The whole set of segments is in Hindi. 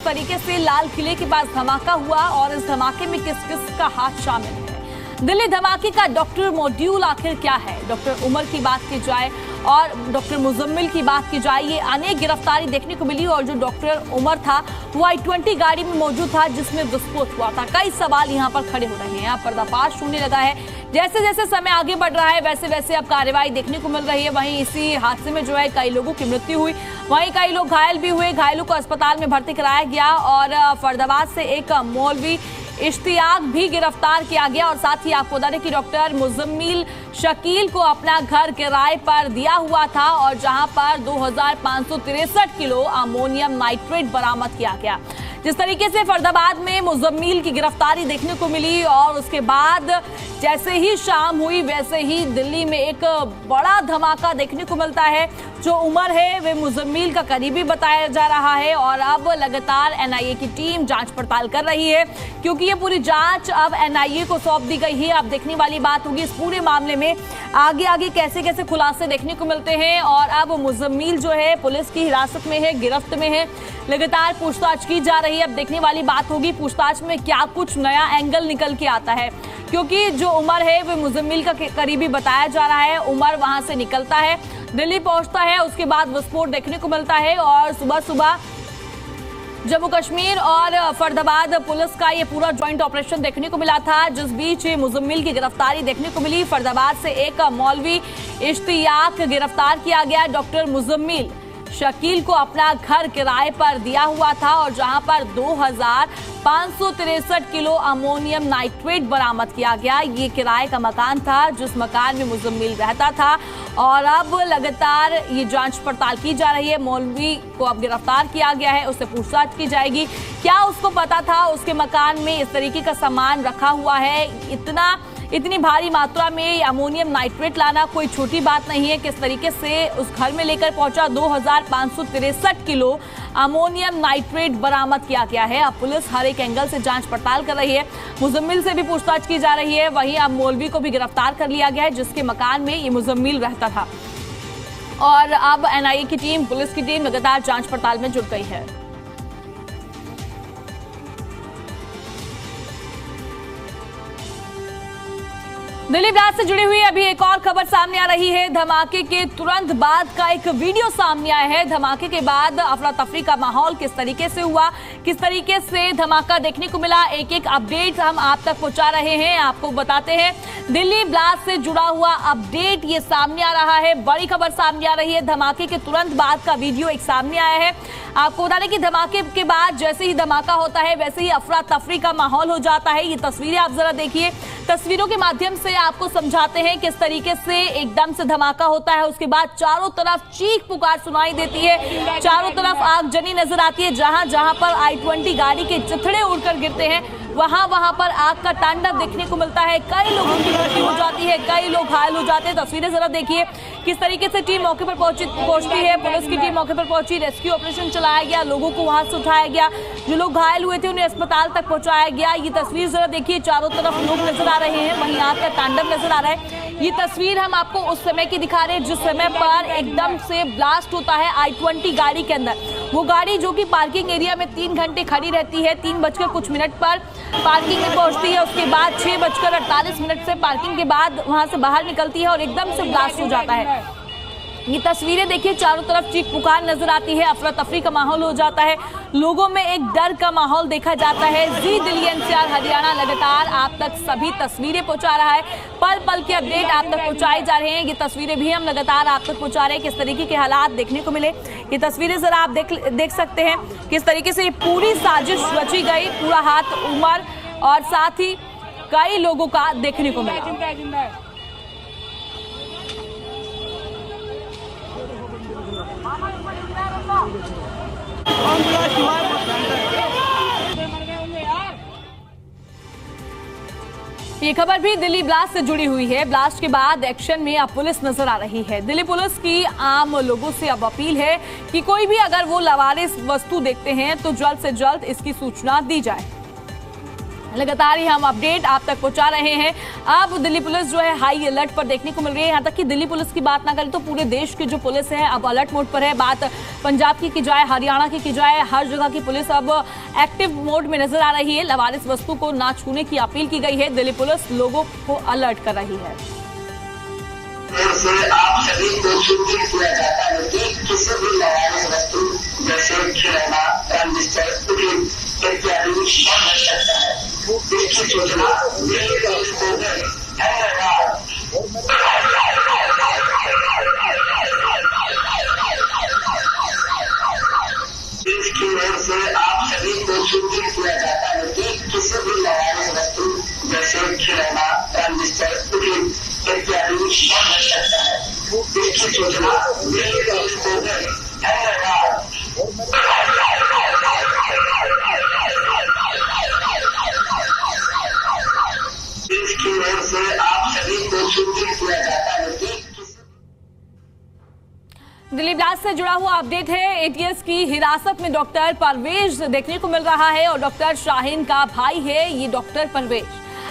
तरीके से लाल किले के पास धमाका हुआ और इस धमाके में किस किस का हाथ शामिल है। दिल्ली धमाके का डॉक्टर मॉड्यूल आखिर क्या है? डॉक्टर उमर की बात की जाए और डॉक्टर मुजम्मिल की बात की जाए, ये अनेक गिरफ्तारी देखने को मिली और जो डॉक्टर उमर था वो I-20 गाड़ी में मौजूद था जिसमें विस्फोट हुआ था। कई सवाल यहाँ पर खड़े हो रहे हैं, पर्दाफाश होने लगा है। जैसे जैसे समय आगे बढ़ रहा है वैसे वैसे अब कार्रवाई देखने को मिल रही है। वहीं इसी हादसे में जो है कई लोगों की मृत्यु हुई, वहीं कई लोग घायल भी हुए। घायलों को अस्पताल में भर्ती कराया गया और फरीदाबाद से एक मौलवी इश्तियाक भी गिरफ्तार किया गया और साथ ही आपको बता दें कि डॉक्टर मुजम्मिल शकील को अपना घर किराए पर दिया हुआ था और जहां पर 2563 किलो अमोनियम नाइट्रेट बरामद किया गया। जिस तरीके से फरीदाबाद में मुजम्मिल की गिरफ्तारी देखने को मिली और उसके बाद जैसे ही शाम हुई वैसे ही दिल्ली में एक बड़ा धमाका देखने को मिलता है। जो उमर है वे मुजम्मिल का करीबी बताया जा रहा है और अब लगातार एनआईए की टीम जांच पड़ताल कर रही है क्योंकि ये पूरी जांच अब एनआईए को सौंप दी गई है। अब देखने वाली बात होगी इस पूरे मामले में आगे आगे कैसे कैसे खुलासे देखने को मिलते हैं। और अब मुजम्मिल जो है पुलिस की हिरासत में है, गिरफ्त में है, लगातार पूछताछ की जा रही है। अब देखने वाली बात होगी पूछताछ में क्या कुछ नया एंगल निकल के आता है क्योंकि जो उमर है वो मुजम्मिल का करीबी बताया जा रहा है। उमर वहां से निकलता है, दिल्ली पहुंचता है, उसके बाद विस्फोट देखने को मिलता है और सुबह सुबह जम्मू कश्मीर और फरीदाबाद पुलिस का ये पूरा ज्वाइंट ऑपरेशन देखने को मिला था जिस बीच मुजम्मिल की गिरफ्तारी देखने को मिली। फरीदाबाद से एक मौलवी इश्तियाक गिरफ्तार किया गया। डॉक्टर मुजम्मिल शकील को अपना घर किराए पर दिया हुआ था और जहां पर 2563 किलो अमोनियम नाइट्रेट बरामद किया गया। ये किराए का मकान था जिस मकान में मुजम्मिल रहता था और अब लगातार ये जांच पड़ताल की जा रही है। मौलवी को अब गिरफ्तार किया गया है, उससे पूछताछ की जाएगी। क्या उसको पता था उसके मकान में इस तरीके का सामान रखा हुआ है? इतनी भारी मात्रा में अमोनियम नाइट्रेट लाना कोई छोटी बात नहीं है। किस तरीके से उस घर में लेकर पहुंचा 2563 किलो अमोनियम नाइट्रेट बरामद किया गया है। अब पुलिस हर एक एंगल से जांच पड़ताल कर रही है, मुजम्मिल से भी पूछताछ की जा रही है। वहीं अब मौलवी को भी गिरफ्तार कर लिया गया है जिसके मकान में ये मुजम्मिल रहता था और अब एनआईए की टीम, पुलिस की टीम लगातार जांच पड़ताल में जुट गई है। दिल्ली ब्लास्ट से जुड़ी हुई अभी एक और खबर सामने आ रही है। धमाके के तुरंत बाद का एक वीडियो सामने आया है। धमाके के बाद अफरा तफरी का माहौल किस तरीके से हुआ, किस तरीके से धमाका देखने को मिला, एक एक अपडेट हम आप तक पहुंचा रहे हैं, आपको बताते हैं। दिल्ली ब्लास्ट से जुड़ा हुआ अपडेट ये सामने आ रहा है, बड़ी खबर सामने आ रही है। धमाके के तुरंत बाद का वीडियो एक सामने आया है। आपको बता दें कि धमाके के बाद जैसे ही धमाका होता है वैसे ही अफरा तफरी का माहौल हो जाता है। ये तस्वीरें आप जरा देखिए, तस्वीरों के माध्यम से आपको समझाते हैं किस तरीके से एकदम से धमाका होता है। उसके बाद चारों तरफ चीख पुकार सुनाई देती है, चारों तरफ आगजनी नजर आती है। जहां जहां पर I-20 गाड़ी के चिथड़े उड़कर गिरते हैं वहां पर आग का तांडव देखने को मिलता है। कई लोगों की मृत्यु हो जाती है, कई लोग घायल हो जाते हैं। तस्वीरें जरा देखिए किस तरीके से टीम मौके पर पहुंचती है। पुलिस की टीम मौके पर पहुंची, रेस्क्यू ऑपरेशन चलाया गया, लोगों को वहां से उठाया गया, जो लोग घायल हुए थे उन्हें अस्पताल तक पहुंचाया गया। ये तस्वीर जरा देखिए, चारों तरफ लोग नजर आ रहे हैं, वहीं आग का तांडव नजर आ रहा है। ये तस्वीर हम आपको उस समय की दिखा रहे हैं जिस समय पर एकदम से ब्लास्ट होता है I-20 गाड़ी के अंदर। वो गाड़ी जो कि पार्किंग एरिया में 3 घंटे खड़ी रहती है, 3 बजकर कुछ मिनट पर पार्किंग में पहुंचती है। उसके बाद 6 बजकर 48 मिनट से पार्किंग के बाद वहां से बाहर निकलती है और एकदम से ब्लास्ट हो जाता है। ये तस्वीरें देखिए, चारों तरफ चीख पुकार नजर आती है, अफरा तफरी का माहौल हो जाता है, लोगों में एक डर का माहौल देखा जाता है। जी दिल्ली NCR हरियाणा लगातार आप तक सभी तस्वीरें पहुंचा रहा है, पल पल के अपडेट आप तक पहुंचाए जा रहे हैं। ये तस्वीरें भी हम लगातार आप तक पहुंचा रहे हैं, किस तरीके के हालात देखने को मिले। ये तस्वीरें जरा आप देख सकते हैं किस तरीके से पूरी साजिश रची गई, पूरा हाथ उमर और साथ ही कई लोगों का देखने को मिला। ये खबर भी दिल्ली ब्लास्ट से जुड़ी हुई है। ब्लास्ट के बाद एक्शन में अब पुलिस नजर आ रही है। दिल्ली पुलिस की आम लोगों से अब अपील है कि कोई भी अगर वो लावारिस वस्तु देखते हैं तो जल्द से जल्द इसकी सूचना दी जाए। लगातार ही हम अपडेट आप तक पहुंचा रहे हैं। अब दिल्ली पुलिस जो है हाई अलर्ट पर देखने को मिल रही है। यहाँ तक कि दिल्ली पुलिस की बात ना करें तो पूरे देश की जो पुलिस है अब अलर्ट मोड पर है। बात पंजाब की जाए, हरियाणा की जाए, हर जगह की पुलिस अब एक्टिव मोड में नजर आ रही है। लवारिस वस्तु को ना छूने की अपील की गई है। दिल्ली पुलिस लोगों को अलर्ट कर रही है। आप सभी को सूचित किया जाता है कि किसी भी लवारिस वस्तु जैसे खिलौना, ट्रांजिस्टर इत्यादि बंद हो सकता है। इसकी सूचना दिल्ली पुलिस को धन्यवाद। इसकी ओर से आप सभी को सूचित किया जाता है कि किसी भी लवारिस वस्तु जैसे खिलौना, ट्रांजिस्टर इत्यादि बंद हो सकता है। इसकी सूचना दिल्ली पुलिस को धन्यवाद। इसकी ओर से आप सभी को सूचित किया जाता है कि दिल्ली ब्लास्ट से जुड़ा हुआ अपडेट है। एटीएस की हिरासत में डॉक्टर परवेज देखने को मिल रहा है और डॉक्टर शाहीन का भाई है ये डॉक्टर परवेज।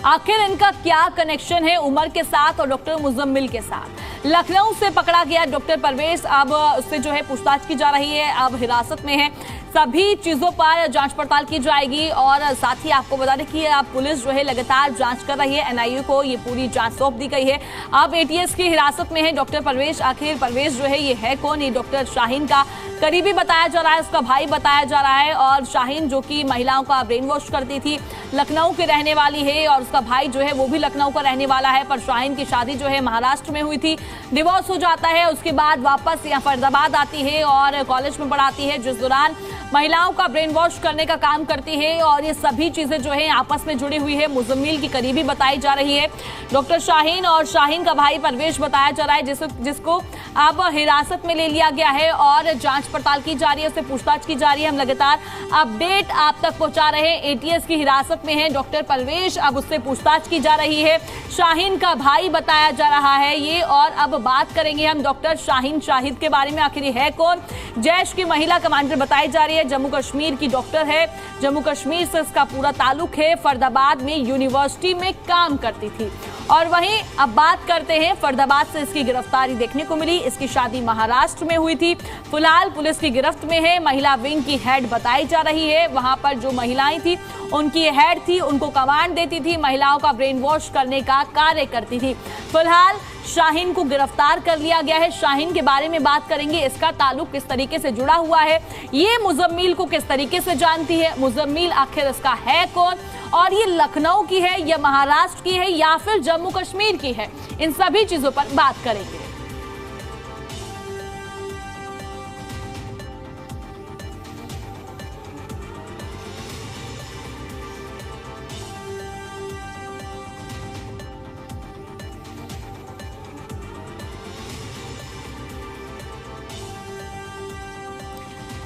आखिर इनका क्या कनेक्शन है उमर के साथ और डॉक्टर मुजम्मिल के साथ? लखनऊ से पकड़ा गया डॉक्टर परवेज, अब उससे जो है पूछताछ की जा रही है, अब हिरासत में है। सभी चीजों पर जांच पड़ताल की जाएगी और साथ ही आपको बता दें कि अब पुलिस जो है लगातार जांच कर रही है। एनआईए को ये पूरी जांच सौंप दी गई है। अब एटीएस की हिरासत में है डॉक्टर परवेज। आखिर परवेज जो है ये है कौन? ये डॉक्टर शाहीन का करीबी बताया जा रहा है, उसका भाई बताया जा रहा है। और शाहीन जो कि महिलाओं का ब्रेन वॉश करती थी, लखनऊ की रहने वाली है और उसका भाई जो है वो भी लखनऊ का रहने वाला है। पर शाहीन की शादी जो है महाराष्ट्र में हुई थी, डिवोर्स हो जाता है, उसके बाद वापस यहाँ फरीदाबाद आती है और कॉलेज में पढ़ाती है, जिस दौरान महिलाओं का ब्रेन वॉश करने का काम करती है। और ये सभी चीजें जो है आपस में जुड़ी हुई है। मुजम्मिल की करीबी बताई जा रही है। डॉक्टर शाहीन और शाहीन का भाई परवेज बताया जा रहा है, जिसको अब हिरासत में ले लिया गया है और जांच पड़ताल की जा रही है, उससे पूछताछ की जा रही है। हम लगातार अपडेट आप तक पहुंचा रहे हैं। एटीएस की हिरासत में है डॉक्टर परवेज, अब उससे पूछताछ की जा रही है। शाहीन का भाई बताया जा रहा है ये। और अब बात करेंगे हम डॉक्टर शाहीन शाहिद के बारे में। आखिर है कौन? जैश की महिला कमांडर बताई जा रही है, जम्मू कश्मीर की डॉक्टर है, जम्मू कश्मीर से इसका पूरा ताल्लुक है, फरीदाबाद में यूनिवर्सिटी में काम करती थी। और वहीं अब बात करते हैं, फरीदाबाद से इसकी गिरफ्तारी देखने को मिली। इसकी शादी महाराष्ट्र में हुई थी। फिलहाल पुलिस की गिरफ्त में है। महिला विंग की हेड बताई जा रही है। वहां पर जो महिलाएं थी उनकी हेड थी, उनको कमांड देती थी, महिलाओं का ब्रेन वॉश करने का कार्य करती थी। फिलहाल शाहीन को गिरफ्तार कर लिया गया है। शाहीन के बारे में बात करेंगे, इसका ताल्लुक किस तरीके से जुड़ा हुआ है, ये मुजम्मिल को किस तरीके से जानती है, मुजम्मिल आखिर इसका है कौन, और ये लखनऊ की है या महाराष्ट्र की है या फिर जम्मू कश्मीर की है, इन सभी चीजों पर बात करेंगे।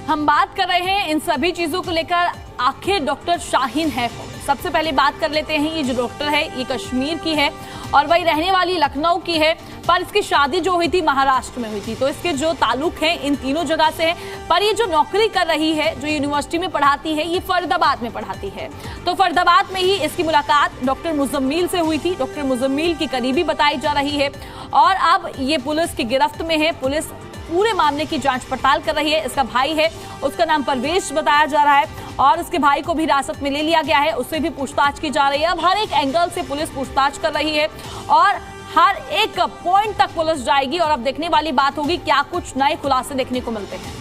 हम बात कर रहे हैं इन सभी चीजों को लेकर, आखिर डॉक्टर शाहीन है कौन? सबसे पहले बात कर लेते हैं, ये जो डॉक्टर है ये कश्मीर की है और वही रहने वाली लखनऊ की है, पर इसकी शादी जो हुई थी महाराष्ट्र में हुई थी। तो इसके जो ताल्लुक है इन तीनों जगह से है। पर ये जो नौकरी कर रही है, जो यूनिवर्सिटी में पढ़ाती है, ये फरीदाबाद में पढ़ाती है। तो फरीदाबाद में ही इसकी मुलाकात डॉक्टर मुजम्मिल से हुई थी। डॉक्टर मुजम्मिल की करीबी बताई जा रही है और अब ये पुलिस की गिरफ्त में है। पुलिस पूरे मामले की जांच पड़ताल कर रही है। इसका भाई है, उसका नाम परवेज बताया जा रहा है और उसके भाई को भी हिरासत में ले लिया गया है, उससे भी पूछताछ की जा रही है। अब हर एक एंगल से पुलिस पूछताछ कर रही है और हर एक पॉइंट तक पुलिस जाएगी और अब देखने वाली बात होगी क्या कुछ नए खुलासे देखने को मिलते हैं।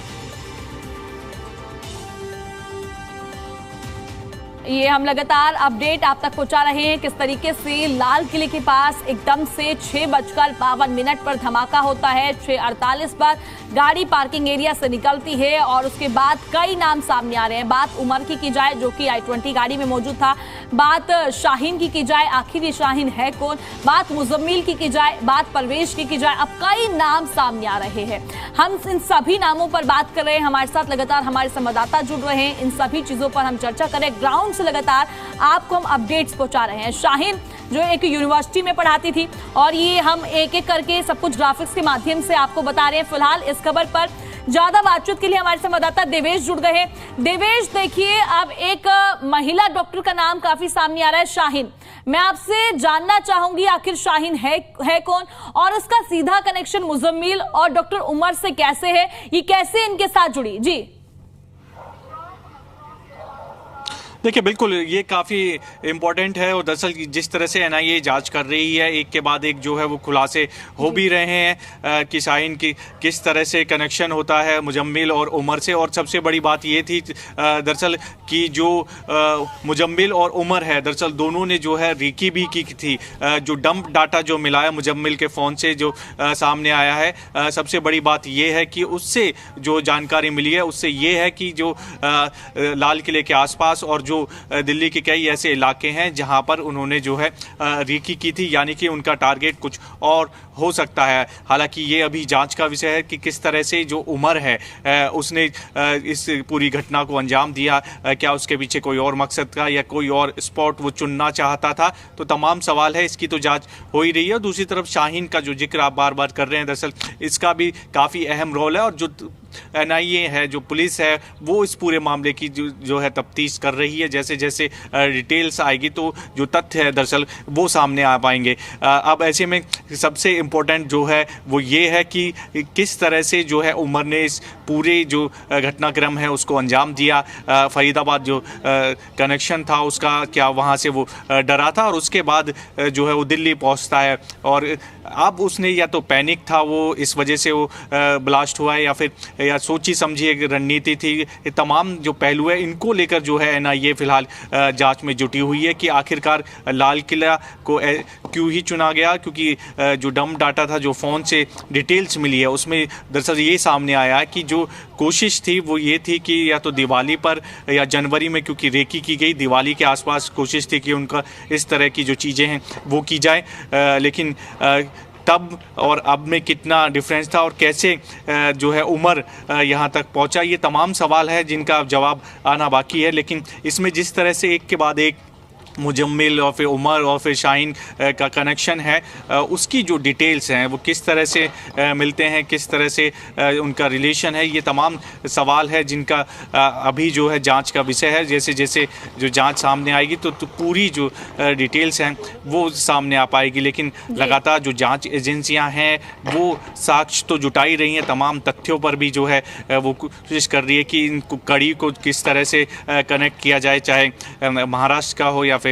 ये हम लगातार अपडेट आप तक पहुंचा रहे हैं, किस तरीके से लाल किले के पास एकदम से 6:52 पर धमाका होता है। 6:48 पर गाड़ी पार्किंग एरिया से निकलती है और उसके बाद कई नाम सामने आ रहे हैं। बात उमर की जाए जो कि i20 गाड़ी में मौजूद था, बात शाहीन की जाए आखिर ये शाहीन है कौन, बात मुजम्मिल की जाए, बात परवेज की जाए, अब कई नाम सामने आ रहे हैं। हम इन सभी नामों पर बात कर रहे हैं। हमारे साथ लगातार हमारे संवाददाता जुड़ रहे हैं, इन सभी चीजों पर हम चर्चा करें। ग्राउंड से लगातार आपको हम अपडेट्स पहुंचा रहे हैं। शाहीन जो एक यूनिवर्सिटी में पढ़ाती थी और ये हम एक एक करके सब कुछ ग्राफिक्स के माध्यम से आपको बता रहे हैं। फिलहाल इस खबर पर ज्यादा बातचीत के लिए हमारे संवाददाता देवेश जुड़ गए हैं। देवेश, देखिए अब एक महिला डॉक्टर का नाम काफी सामने आ रहा है, शाहीन। मैं आपसे जानना चाहूंगी आखिर शाहीन है कौन और उसका सीधा कनेक्शन मुजम्मिल और डॉक्टर उमर से कैसे है, ये कैसे इनके साथ जुड़ी? जी देखिए, बिल्कुल ये काफ़ी इम्पोर्टेंट है और दरअसल जिस तरह से एनआईए जांच कर रही है, एक के बाद एक जो है वो खुलासे हो भी रहे हैं कि शाहीन की किस तरह से कनेक्शन होता है मुजम्मिल और उमर से। और सबसे बड़ी बात ये थी दरअसल कि जो मुजम्मिल और उमर है, दरअसल दोनों ने जो है रेकी भी की थी। जो डंप डाटा जो मिला है मुजम्मिल के फ़ोन से जो सामने आया है, सबसे बड़ी बात ये है कि उससे जो जानकारी मिली है उससे ये है कि जो लाल किले के आसपास और जो दिल्ली के कई ऐसे इलाके हैं जहां पर उन्होंने जो है रेकी की थी, यानी कि उनका टारगेट कुछ और हो सकता है। हालांकि ये अभी जांच का विषय है कि किस तरह से जो उमर है उसने इस पूरी घटना को अंजाम दिया। क्या उसके पीछे कोई और मकसद था या कोई और स्पॉट वो चुनना चाहता था, तो तमाम सवाल है, इसकी तो जांच हो ही रही है। दूसरी तरफ शाहीन का जो जिक्र आप बार बार कर रहे हैं, दरअसल इसका भी काफ़ी अहम रोल है और जो एनआईए है, जो पुलिस है, वो इस पूरे मामले की जो है तफ्तीश कर रही है। जैसे जैसे डिटेल्स आएगी तो जो तथ्य है दरअसल वो सामने आ पाएंगे। अब ऐसे में सबसे इम्पोर्टेंट जो है वो ये है कि किस तरह से जो है उमर ने इस पूरे जो घटनाक्रम है उसको अंजाम दिया। फरीदाबाद जो कनेक्शन था उसका, क्या वहाँ से वो डरा था और उसके बाद जो है वो दिल्ली पहुँचता है और अब उसने या तो पैनिक था वो, इस वजह से वो ब्लास्ट हुआ है, या फिर या सोची समझी एक रणनीति थी। ये तमाम जो पहलू है इनको लेकर जो है एनआईए फिलहाल जांच में जुटी हुई है कि आखिरकार लाल किला को क्यों ही चुना गया, क्योंकि जो डंप डाटा था, जो फ़ोन से डिटेल्स मिली है, उसमें दरअसल ये सामने आया है कि जो कोशिश थी वो ये थी कि या तो दिवाली पर या जनवरी में, क्योंकि रेकी की गई, दिवाली के आसपास कोशिश थी कि उनका इस तरह की जो चीज़ें हैं वो की जाए। लेकिन तब और अब में कितना डिफरेंस था और कैसे जो है उमर यहाँ तक पहुँचा, ये तमाम सवाल है जिनका जवाब आना बाकी है। लेकिन इसमें जिस तरह से एक के बाद एक मुजम्मिल और फिर उमर और फिर शाहीन का कनेक्शन है, उसकी जो डिटेल्स हैं वो किस तरह से मिलते हैं, किस तरह से उनका रिलेशन है, ये तमाम सवाल है जिनका अभी जो है जांच का विषय है। जैसे जैसे जो जांच सामने आएगी तो पूरी जो डिटेल्स हैं वो सामने आ पाएगी। लेकिन लगातार जो जांच एजेंसियां हैं वो साक्ष्य तो जुटाई रही हैं, तमाम तथ्यों पर भी जो है वो कोशिश कर रही है कि इन कड़ी को किस तरह से कनेक्ट किया जाए, चाहे महाराष्ट्र का हो या फिर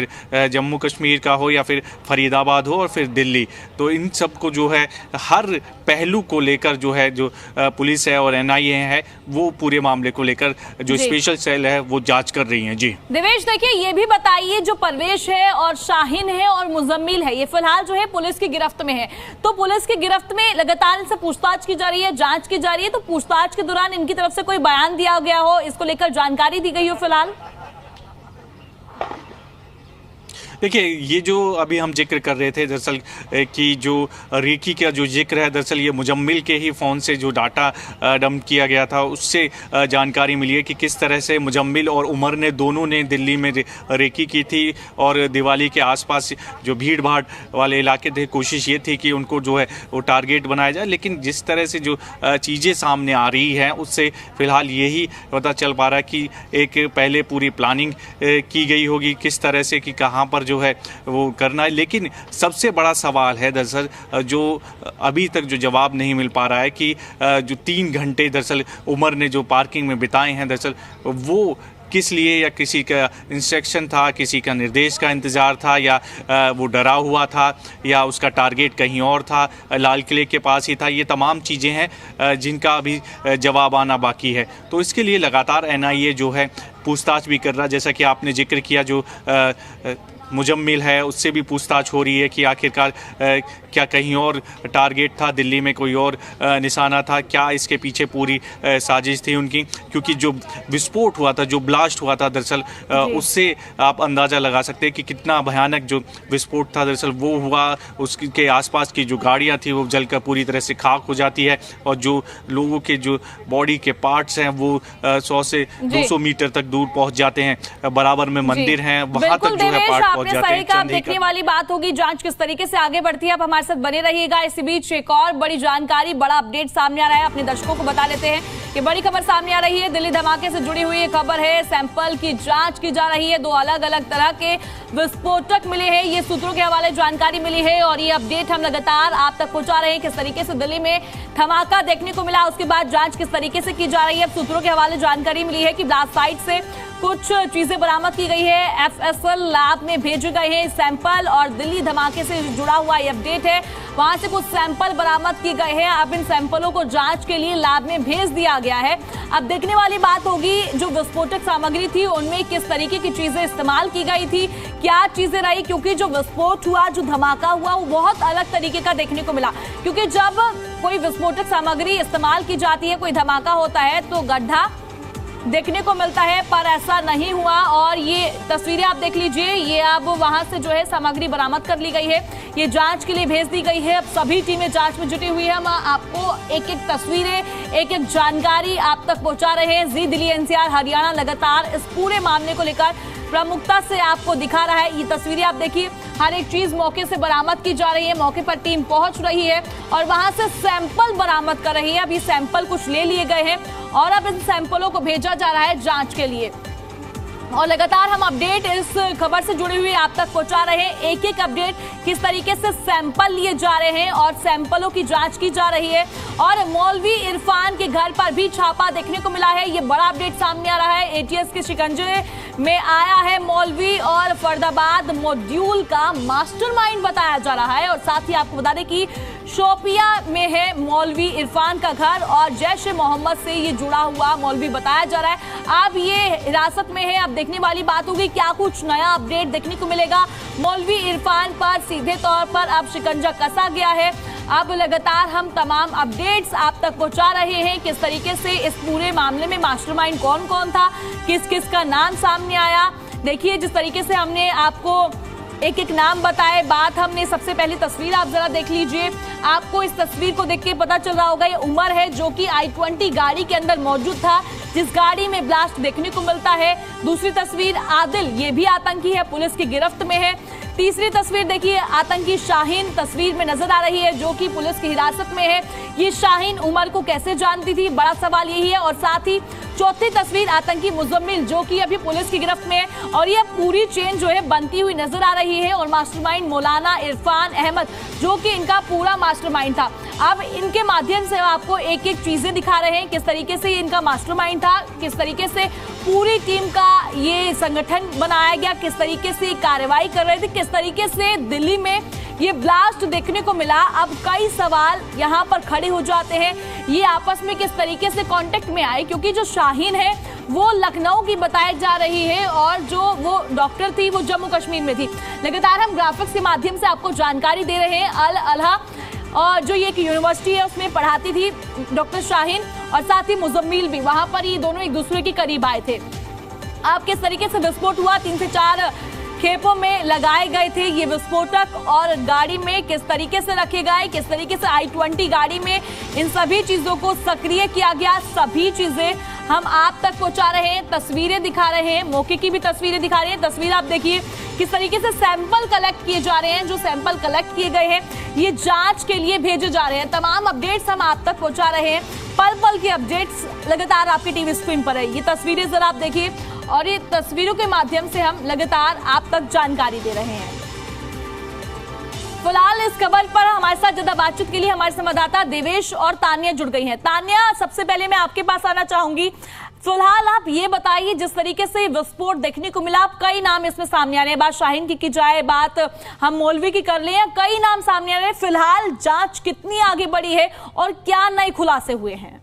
जम्मू कश्मीर का हो या फिर फरीदाबाद हो और फिर दिल्ली। तो इन सब को जो है हर पहलू को लेकर जो है जो पुलिस है और एनआईए है वो पूरे मामले को लेकर जो स्पेशल सेल है वो जांच कर रही हैं। जी देवेश, देखिए ये भी बताइए, जो परवेश है और शाहीन है और मुजम्मिल है, ये फिलहाल जो है पुलिस की गिरफ्त में है, तो पुलिस की गिरफ्त में लगातार इनसे पूछताछ की जा रही है, जांच की जा रही है, तो पूछताछ के दौरान इनकी तरफ से कोई बयान दिया गया हो, इसको लेकर जानकारी दी गई हो फिलहाल? देखिए, ये जो अभी हम जिक्र कर रहे थे दरअसल कि जो रेकी का जो जिक्र है, दरअसल ये मुजम्मिल के ही फ़ोन से जो डाटा डंप किया गया था उससे जानकारी मिली है कि किस तरह से मुजम्मिल और उमर ने दोनों ने दिल्ली में रेकी की थी और दिवाली के आसपास जो भीड़ भाड़ वाले इलाके थे, कोशिश ये थी कि उनको जो है वो टारगेट बनाया जाए। लेकिन जिस तरह से जो चीज़ें सामने आ रही हैं उससे फ़िलहाल यही पता चल पा रहा है कि एक पहले पूरी प्लानिंग की गई होगी किस तरह से कि कहाँ पर जो है वो करना है। लेकिन सबसे बड़ा सवाल है दरअसल जो अभी तक जो जवाब नहीं मिल पा रहा है कि जो 3 घंटे दरअसल उमर ने जो पार्किंग में बिताए हैं, दरअसल वो किस लिए, या किसी का इंस्ट्रक्शन था, किसी का निर्देश का इंतज़ार था, या वो डरा हुआ था, या उसका टारगेट कहीं और था, लाल किले के पास ही था। ये तमाम चीज़ें हैं जिनका अभी जवाब आना बाकी है। तो इसके लिए लगातार एनआईए जो है पूछताछ भी कर रहा है। जैसा कि आपने जिक्र किया, जो मुजम्मिल है उससे भी पूछताछ हो रही है कि आखिरकार क्या कहीं और टारगेट था, दिल्ली में कोई और निशाना था, क्या इसके पीछे पूरी साजिश थी उनकी। क्योंकि जो विस्फोट हुआ था, जो ब्लास्ट हुआ था, दरअसल उससे आप अंदाज़ा लगा सकते हैं कि कितना भयानक जो विस्फोट था दरअसल वो हुआ। उसके आसपास की जो गाड़ियाँ थी वो जलकर पूरी तरह से खाक हो जाती है और जो लोगों के जो बॉडी के पार्ट्स हैं वो 100 से 200 मीटर तक दूर पहुंच जाते हैं, बराबर में मंदिर हैं, वहां तक जो है पार्ट पहुंच जाते हैं। का देखने वाली बात होगी, जांच किस तरीके से आगे बढ़ती है, आप हमारे साथ बने रहिएगा। इसी बीच एक और बड़ी जानकारी, बड़ा अपडेट सामने आ रहा है, अपने दर्शकों को बता लेते हैं कि बड़ी खबर सामने आ रही है। दिल्ली धमाके से जुड़ी हुई खबर है, सैंपल की जांच की जा रही है। 2 अलग अलग तरह के विस्फोटक मिले हैं, ये सूत्रों के हवाले जानकारी मिली है और ये अपडेट हम लगातार आप तक पहुंचा रहे हैं। किस तरीके से दिल्ली में धमाका देखने को मिला, उसके बाद जांच किस तरीके से की जा रही है। सूत्रों के हवाले जानकारी मिली है कि ब्लास्ट साइट से कुछ चीजें बरामद की गई है, एफएसएल लैब में भेजे गए हैं सैंपल और दिल्ली धमाके से जुड़ा हुआ ये अपडेट है। वहां से कुछ सैंपल बरामद किए गए हैं, अब इन सैंपलों को जांच के लिए लैब में भेज दिया गया है। अब देखने वाली बात होगी जो विस्फोटक सामग्री थी उनमें किस तरीके की चीजें इस्तेमाल की गई थी, क्या चीजें रही, क्योंकि जो विस्फोट हुआ, जो धमाका हुआ, वो बहुत अलग तरीके का देखने को मिला। क्योंकि जब कोई विस्फोटक सामग्री इस्तेमाल की जाती है, कोई धमाका होता है तो गड्ढा देखने को मिलता है, पर ऐसा नहीं हुआ। और ये तस्वीरें आप देख लीजिए, ये अब वहां से जो है सामग्री बरामद कर ली गई है, ये जांच के लिए भेज दी गई है। अब सभी टीमें जांच में जुटी हुई है। हम आपको एक एक तस्वीरें, एक एक जानकारी आप तक पहुंचा रहे हैं। जी दिल्ली एनसीआर हरियाणा लगातार इस पूरे मामले को लेकर प्रमुखता से आपको दिखा रहा है। ये तस्वीरें आप देखिए, हर एक चीज मौके से बरामद की जा रही है, मौके पर टीम पहुंच रही है और वहां से सैंपल बरामद कर रही है। अभी सैंपल कुछ ले लिए गए हैं और अब इन सैंपलों को भेजा जा रहा है जांच के लिए। और लगातार हम अपडेट इस खबर से जुड़ी हुई आप तक पहुंचा रहे हैं, एक एक अपडेट किस तरीके से सैंपल लिए जा रहे हैं और सैंपलों की जांच की जा रही है। और मौलवी इरफान के घर पर भी छापा देखने को मिला है, ये बड़ा अपडेट सामने आ रहा है। एटीएस के शिकंजे में आया है मौलवी और फरीदाबाद मॉड्यूल का मास्टरमाइंड बताया जा रहा है। और साथ ही आपको बता दें कि शोपिया में है मौलवी इरफान का घर और जैश-ए-मोहम्मद से ये जुड़ा हुआ मौलवी बताया जा रहा है। अब ये हिरासत में है, अब देखने वाली बात होगी क्या कुछ नया अपडेट देखने को मिलेगा। मौलवी इरफान पर सीधे तौर पर अब शिकंजा कसा गया है। अब लगातार हम तमाम अपडेट्स आप तक पहुंचा रहे हैं, किस तरीके से इस पूरे मामले में मास्टरमाइंड कौन कौन था, किस किस का नाम सामने आया। देखिए जिस तरीके से हमने आपको एक एक नाम बताए, बात हमने सबसे पहली तस्वीर आप जरा देख लीजिए, आपको इस तस्वीर को देख के पता चल रहा होगा ये उमर है जो कि I-20 गाड़ी के अंदर मौजूद था, जिस गाड़ी में ब्लास्ट देखने को मिलता है। दूसरी तस्वीर आदिल, ये भी आतंकी है, पुलिस की गिरफ्त में है। तीसरी तस्वीर देखिए, आतंकी शाहीन तस्वीर में नजर आ रही है जो कि पुलिस की हिरासत में है। ये शाहीन उमर को कैसे जानती थी, बड़ा सवाल यही है। और साथ ही चौथी तस्वीर आतंकी मुजम्मिल जो कि अभी पुलिस की गिरफ्त में है और ये पूरी चेन जो है बनती हुई नजर आ रही है। और मास्टरमाइंड मौलाना इरफान अहमद जो कि इनका पूरा मास्टरमाइंड था। अब इनके माध्यम से आपको एक एक चीजें दिखा रहे हैं, किस तरीके से इनका मास्टरमाइंड था, किस तरीके से पूरी टीम का ये संगठन बनाया गया, किस तरीके से कार्रवाई कर रहे थे, किस तरीके से दिल्ली में ये ब्लास्ट देखने को मिला। अब कई सवाल यहाँ पर खड़े हो जाते हैं, ये आपस में किस तरीके से कांटेक्ट में आए, क्योंकि जो शाहीन है वो लखनऊ की बताई जा रही है और जो वो डॉक्टर थी वो जम्मू कश्मीर में थी। लगातार हम ग्राफिक्स के माध्यम से आपको जानकारी दे रहे हैं। अल अल्हा और जो ये एक यूनिवर्सिटी है उसमें पढ़ाती थी डॉक्टर शाहीन और साथ ही मुजम्मिल भी, वहां पर ये दोनों एक दूसरे के करीब आए थे। अब किस तरीके से विस्फोट हुआ, 3 से 4 खेपों में लगाए गए थे ये विस्फोटक और गाड़ी में किस तरीके से रखे गए, किस तरीके से I-20 गाड़ी में इन सभी चीजों को सक्रिय किया गया, सभी चीजें हम आप तक पहुंचा रहे हैं, तस्वीरें दिखा रहे हैं, मौके की भी तस्वीरें दिखा रहे हैं। तस्वीर आप देखिए किस तरीके से सैंपल कलेक्ट किए जा रहे हैं, जो सैंपल कलेक्ट किए गए हैं ये जांच के लिए भेजे जा रहे हैं। तमाम अपडेट्स हम आप तक पहुंचा रहे हैं, पल पल के अपडेट्स लगातार आपकी टीवी स्क्रीन पर है। ये तस्वीरें जरा आप देखिए और ये तस्वीरों के माध्यम से हम लगातार आप तक जानकारी दे रहे हैं। फिलहाल इस खबर पर हमारे साथ ज्यादा बातचीत के लिए हमारे संवाददाता देवेश और तान्या जुड़ गई हैं। तान्या, सबसे पहले मैं आपके पास आना चाहूंगी। फिलहाल आप ये बताइए, जिस तरीके से विस्फोट देखने को मिला, आप कई नाम इसमें सामने आ रहे हैं, बात शाहीन की जाए, बात हम मौलवी की कर ले, कई नाम सामने आ रहे हैं। फिलहाल जांच कितनी आगे बढ़ी है और क्या नए खुलासे हुए हैं?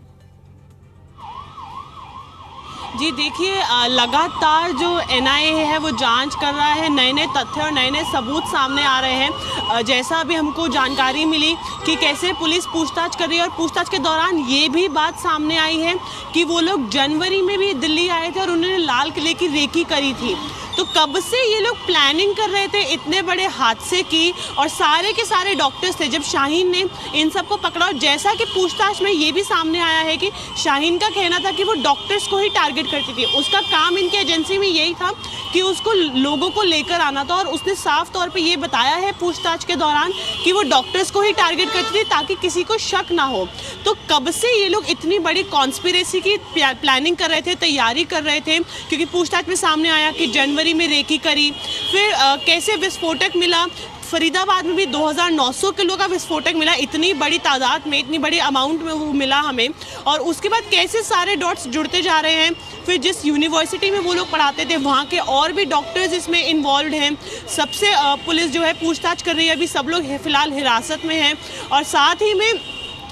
जी देखिए, लगातार जो एनआईए है वो जांच कर रहा है, नए नए तथ्य और नए नए सबूत सामने आ रहे हैं। जैसा अभी हमको जानकारी मिली कि कैसे पुलिस पूछताछ कर रही है और पूछताछ के दौरान ये भी बात सामने आई है कि वो लोग जनवरी में भी दिल्ली आए थे और उन्होंने लाल किले की रेकी करी थी। तो कब से ये लोग प्लानिंग कर रहे थे इतने बड़े हादसे की, और सारे के सारे डॉक्टर्स थे। जब शाहीन ने इन सबको पकड़ा, और जैसा कि पूछताछ में ये भी सामने आया है कि शाहीन का कहना था कि वो डॉक्टर्स को ही टारगेट करती थी, उसका काम इनकी एजेंसी में यही था कि उसको लोगों को लेकर आना था, और उसने साफ तौर पे ये बताया है पूछताछ के दौरान कि वो डॉक्टर्स को ही टारगेट करती थी ताकि किसी को शक ना हो। तो कब से ये लोग इतनी बड़ी कॉन्स्पिरेसी की प्लानिंग कर रहे थे, तैयारी कर रहे थे, क्योंकि पूछताछ में सामने आया कि जनवरी में रेकी करी, फिर कैसे विस्फोटक मिला, फरीदाबाद में भी 2900 किलो का विस्फोटक मिला, इतनी बड़ी तादाद में, इतनी बड़ी अमाउंट में वो मिला हमें, और उसके बाद कैसे सारे डॉट्स जुड़ते जा रहे हैं। फिर जिस यूनिवर्सिटी में वो लोग पढ़ाते थे वहाँ के और भी डॉक्टर्स इसमें इन्वॉल्व हैं। सबसे पुलिस जो है पूछताछ कर रही है, अभी सब लोग फिलहाल हिरासत में हैं, और साथ ही में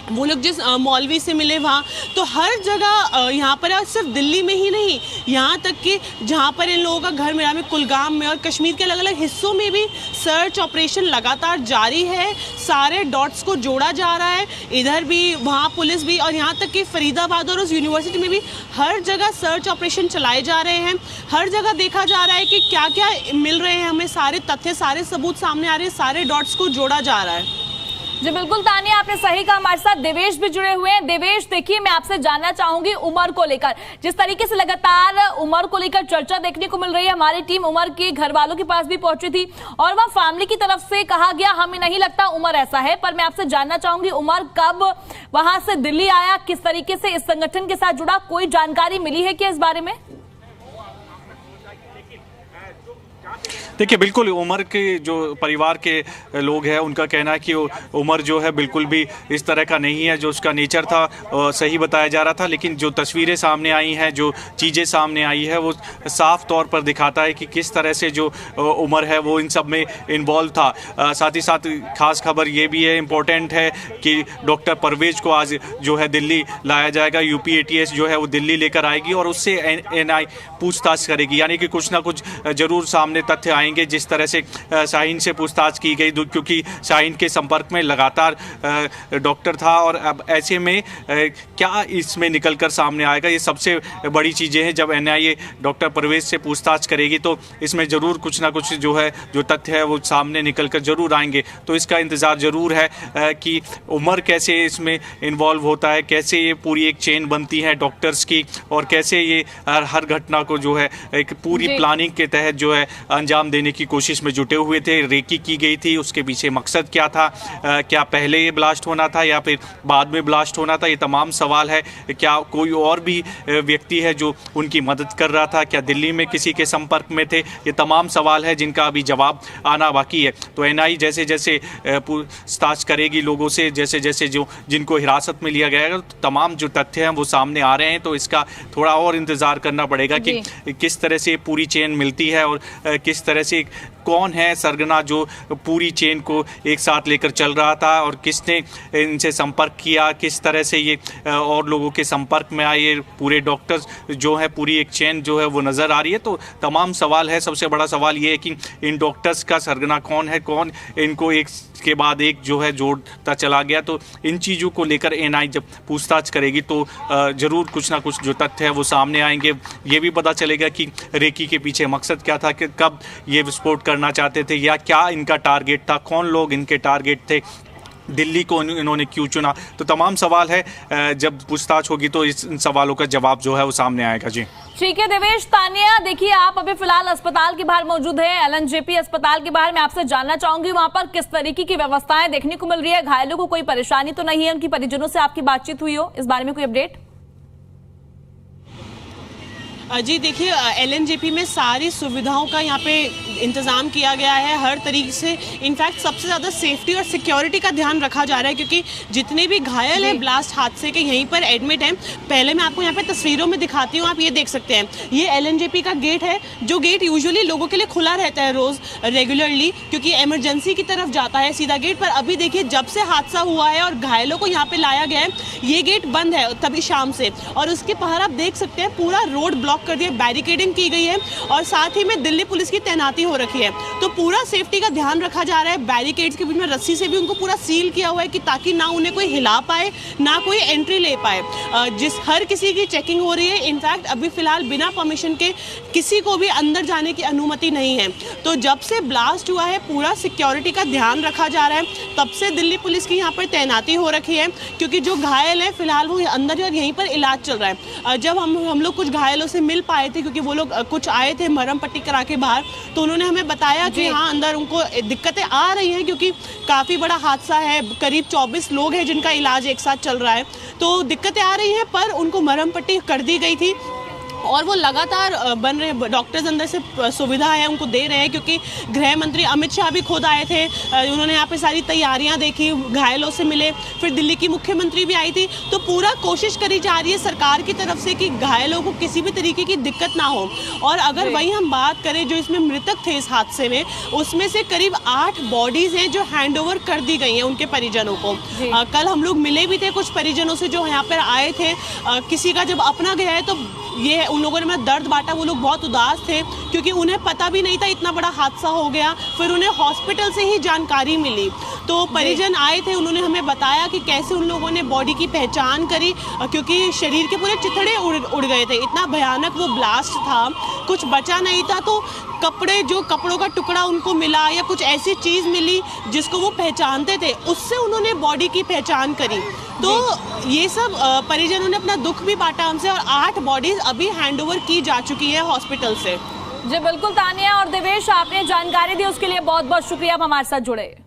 वो लोग जिस मौलवी से मिले वहाँ, तो हर जगह यहाँ पर, सिर्फ दिल्ली में ही नहीं, यहाँ तक कि जहाँ पर इन लोगों का घर मिला में, कुलगाम में और कश्मीर के अलग अलग हिस्सों में भी सर्च ऑपरेशन लगातार जारी है। सारे डॉट्स को जोड़ा जा रहा है, इधर भी, वहाँ पुलिस भी, और यहाँ तक कि फरीदाबाद और उस यूनिवर्सिटी में भी हर जगह सर्च ऑपरेशन चलाए जा रहे हैं। हर जगह देखा जा रहा है कि क्या क्या मिल रहे हैं हमें, सारे तथ्य, सारे सबूत सामने आ रहे हैं, सारे डॉट्स को जोड़ा जा रहा है। जी बिल्कुल तानिया, आपने सही कहा। हमारे साथ देवेश भी जुड़े हुए हैं। देवेश, देखिए, मैं आपसे जानना चाहूंगी उमर को लेकर, जिस तरीके से लगातार उमर को लेकर चर्चा देखने को मिल रही है। हमारी टीम उमर के घर वालों के पास भी पहुंची थी और वह फैमिली की तरफ से कहा गया हमें नहीं लगता उमर ऐसा है, पर मैं आपसे जानना चाहूंगी उमर कब वहां से दिल्ली आया, किस तरीके से इस संगठन के साथ जुड़ा, कोई जानकारी मिली है क्या इस बारे में? देखिए, बिल्कुल उमर के जो परिवार के लोग हैं उनका कहना है कि उमर जो है बिल्कुल भी इस तरह का नहीं है, जो उसका नेचर था सही बताया जा रहा था, लेकिन जो तस्वीरें सामने आई हैं, जो चीज़ें सामने आई है, वो साफ तौर पर दिखाता है कि किस तरह से जो उमर है वो इन सब में इन्वॉल्व था। साथ ही साथ खास खबर ये भी है, इम्पोर्टेंट है, कि डॉक्टर परवेज को आज जो है दिल्ली लाया जाएगा। यूपी ATS जो है वो दिल्ली लेकर आएगी और उससे NI पूछताछ करेगी, यानी कि कुछ ना कुछ जरूर सामने तथ्य आएंगे। जिस तरह से शाहीन से पूछताछ की गई, क्योंकि शाहीन के संपर्क में लगातार डॉक्टर था, और अब ऐसे में क्या इसमें निकलकर सामने आएगा, ये सबसे बड़ी चीज़ें हैं। जब NIA डॉक्टर परवेज से पूछताछ करेगी तो इसमें ज़रूर कुछ ना कुछ जो है, जो तथ्य है वो सामने निकलकर ज़रूर आएंगे। तो इसका इंतज़ार ज़रूर है कि उमर कैसे इसमें इन्वॉल्व होता है, कैसे ये पूरी एक चेन बनती है डॉक्टर्स की, और कैसे ये हर घटना को जो है एक पूरी प्लानिंग के तहत जो है अंजाम देने की कोशिश में जुटे हुए थे। रेकी की गई थी, उसके पीछे मकसद क्या था, क्या पहले ये ब्लास्ट होना था या फिर बाद में ब्लास्ट होना था, ये तमाम सवाल है। क्या कोई और भी व्यक्ति है जो उनकी मदद कर रहा था, क्या दिल्ली में किसी के संपर्क में थे, ये तमाम सवाल है जिनका अभी जवाब आना बाकी है। तो NI जैसे जैसे पूछताछ करेगी लोगों से, जैसे जैसे जो जिनको हिरासत में लिया गया है, तो तमाम जो तथ्य हैं वो सामने आ रहे हैं। तो इसका थोड़ा और इंतज़ार करना पड़ेगा कि किस तरह से पूरी चेन मिलती है, और किस तरह से कौन है सरगना जो पूरी चेन को एक साथ लेकर चल रहा था, और किसने इनसे संपर्क किया, किस तरह से ये और लोगों के संपर्क में आए, ये पूरे डॉक्टर्स जो है, पूरी एक चेन जो है वो नज़र आ रही है। तो तमाम सवाल है। सबसे बड़ा सवाल ये है कि इन डॉक्टर्स का सरगना कौन है, कौन इनको एक के बाद एक जो है जोड़ता चला गया। तो इन चीज़ों को लेकर NI जब पूछताछ करेगी तो ज़रूर कुछ ना कुछ जो तथ्य है वो सामने आएंगे। ये भी पता चलेगा कि रेकी के पीछे मकसद क्या था, कि कब ये विस्फोट करना चाहते थे, या क्या इनका टारगेट था, कौन लोग इनके टारगेट थे, दिल्ली को इन्होंने क्यों चुना। तो तमाम सवाल है, जब पूछताछ होगी तो इन सवालों का जवाब जो है वो सामने आएगा। जी ठीक है देवेश। तानिया, देखिए, आप अभी फिलहाल अस्पताल के बाहर मौजूद है, LNJP अस्पताल के बाहर। मैं आपसे जानना चाहूंगी वहां पर किस तरीके की व्यवस्थाएं देखने को मिल रही है, घायलों को कोई परेशानी तो नहीं है, उनकी परिजनों से आपकी बातचीत हुई हो, इस बारे में कोई अपडेट? जी देखिए, LNJP में सारी सुविधाओं का यहाँ पे इंतज़ाम किया गया है हर तरीके से। इनफैक्ट सबसे ज़्यादा सेफ्टी और सिक्योरिटी का ध्यान रखा जा रहा है, क्योंकि जितने भी घायल हैं ब्लास्ट हादसे के यहीं पर एडमिट हैं। पहले मैं आपको यहाँ पे तस्वीरों में दिखाती हूँ, आप ये देख सकते हैं, ये LNJP का गेट है, जो गेट यूजुअली लोगों के लिए खुला रहता है रोज़ रेगुलरली, क्योंकि इमरजेंसी की तरफ जाता है सीधा गेट। पर अभी देखिए, जब से हादसा हुआ है और घायलों को यहाँ पर लाया गया है, ये गेट बंद है तभी शाम से, और उसके बाहर आप देख सकते हैं पूरा रोड ब्लॉक ब्लॉक कर दिया, बैरिकेडिंग की गई है और साथ ही में दिल्ली पुलिस की तैनाती हो रखी है। तो पूरा सेफ्टी का ध्यान रखा जा रहा है। बैरिकेड्स के बीच में रस्सी से भी उनको पूरा सील किया हुआ है कि ताकि ना उन्हें कोई हिला पाए, ना कोई एंट्री ले पाए। हर किसी की चेकिंग हो रही है। इनफैक्ट अभी फिलहाल बिना परमिशन के किसी को भी अंदर जाने की अनुमति नहीं है। तो जब से ब्लास्ट हुआ है पूरा सिक्योरिटी का ध्यान रखा जा रहा है। तब से दिल्ली पुलिस की यहाँ पर तैनाती हो रखी है, क्योंकि जो घायल है फिलहाल वो अंदर और यहीं पर इलाज चल रहा है। जब हम लोग कुछ घायलों से मिल पाए थे, क्योंकि वो लोग कुछ आए थे मरहम पट्टी करा के बाहर, तो उन्होंने हमें बताया कि हाँ अंदर उनको दिक्कतें आ रही हैं, क्योंकि काफ़ी बड़ा हादसा है। करीब 24 लोग हैं जिनका इलाज एक साथ चल रहा है, तो दिक्कतें आ रही हैं, पर उनको मरहम पट्टी कर दी गई थी और वो लगातार बन रहे। डॉक्टर्स अंदर से सुविधा है उनको दे रहे हैं, क्योंकि गृह मंत्री अमित शाह भी खुद आए थे। उन्होंने यहाँ पे सारी तैयारियां देखी, घायलों से मिले, फिर दिल्ली की मुख्यमंत्री भी आई थी। तो पूरा कोशिश करी जा रही है सरकार की तरफ से कि घायलों को किसी भी तरीके की दिक्कत ना हो। और अगर वही हम बात करें जो इसमें मृतक थे इस हादसे में, उसमें से करीब 8 बॉडीज़ हैं जो हैंड ओवर कर दी गई हैं उनके परिजनों को। कल हम लोग मिले भी थे कुछ परिजनों से जो यहाँ पर आए थे। किसी का जब अपना गया है तो ये उन लोगों ने मैं दर्द बांटा। वो लोग बहुत उदास थे, क्योंकि उन्हें पता भी नहीं था इतना बड़ा हादसा हो गया। फिर उन्हें हॉस्पिटल से ही जानकारी मिली, तो परिजन आए थे, उन्होंने हमें बताया कि कैसे उन लोगों ने बॉडी की पहचान करी, क्योंकि शरीर के पूरे चिथड़े उड़ गए थे। इतना भयानक वो ब्लास्ट था, कुछ बचा नहीं था। तो कपड़ों का टुकड़ा उनको मिला या कुछ ऐसी चीज़ मिली जिसको वो पहचानते थे, उससे उन्होंने बॉडी की पहचान करी। तो ये सब परिजनों ने अपना दुख भी बांटा हमसे, और 8 बॉडीज अभी हैंडओवर की जा चुकी है हॉस्पिटल से। जी बिल्कुल तानिया और देवेश, आपने जानकारी दी उसके लिए बहुत बहुत शुक्रिया। आप हमारे साथ जुड़े।